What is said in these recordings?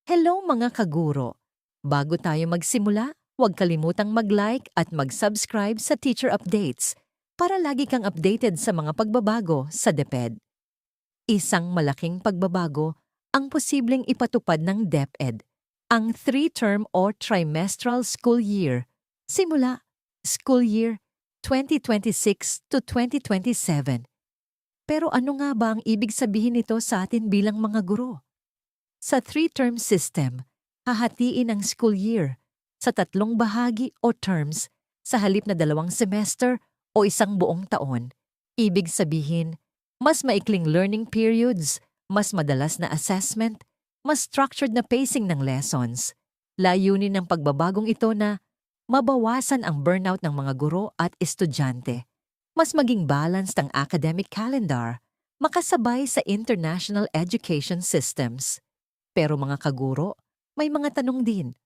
Hello mga kaguro! Bago tayo magsimula, huwag kalimutang mag-like at mag-subscribe sa Teacher Updates para lagi kang updated sa mga pagbabago sa DepEd. Isang malaking pagbabago ang posibleng ipatupad ng DepEd, ang 3-term o trimestral school year, simula school year 2026 to 2027. Pero ano nga ba ang ibig sabihin nito sa atin bilang mga guro? Sa 3-term system, hahatiin ang school year sa 3 bahagi o terms sa halip na 2 semester o 1 buong taon. Ibig sabihin, mas maikling learning periods, mas madalas na assessment, mas structured na pacing ng lessons. Layunin ng pagbabagong ito na mabawasan ang burnout ng mga guro at estudyante, mas maging balanced ang academic calendar, makasabay sa international education systems. Pero mga kaguro, may mga tanong din.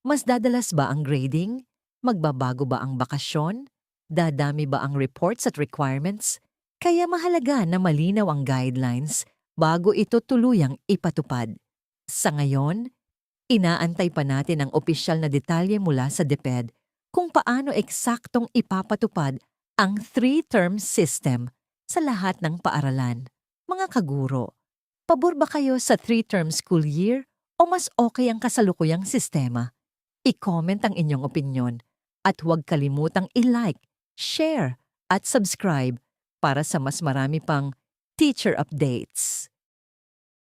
Mas dadalas ba ang grading? Magbabago ba ang bakasyon? Dadami ba ang reports at requirements? Kaya mahalaga na malinaw ang guidelines bago ito tuluyang ipatupad. Sa ngayon, inaantay pa natin ang opisyal na detalye mula sa DepEd kung paano eksaktong ipapatupad ang 3-term system sa lahat ng paaralan. Mga kaguro, pabor ba kayo sa 3-term school year o mas okay ang kasalukuyang sistema? I-comment ang inyong opinyon at huwag kalimutang i-like, share at subscribe para sa mas marami pang teacher updates.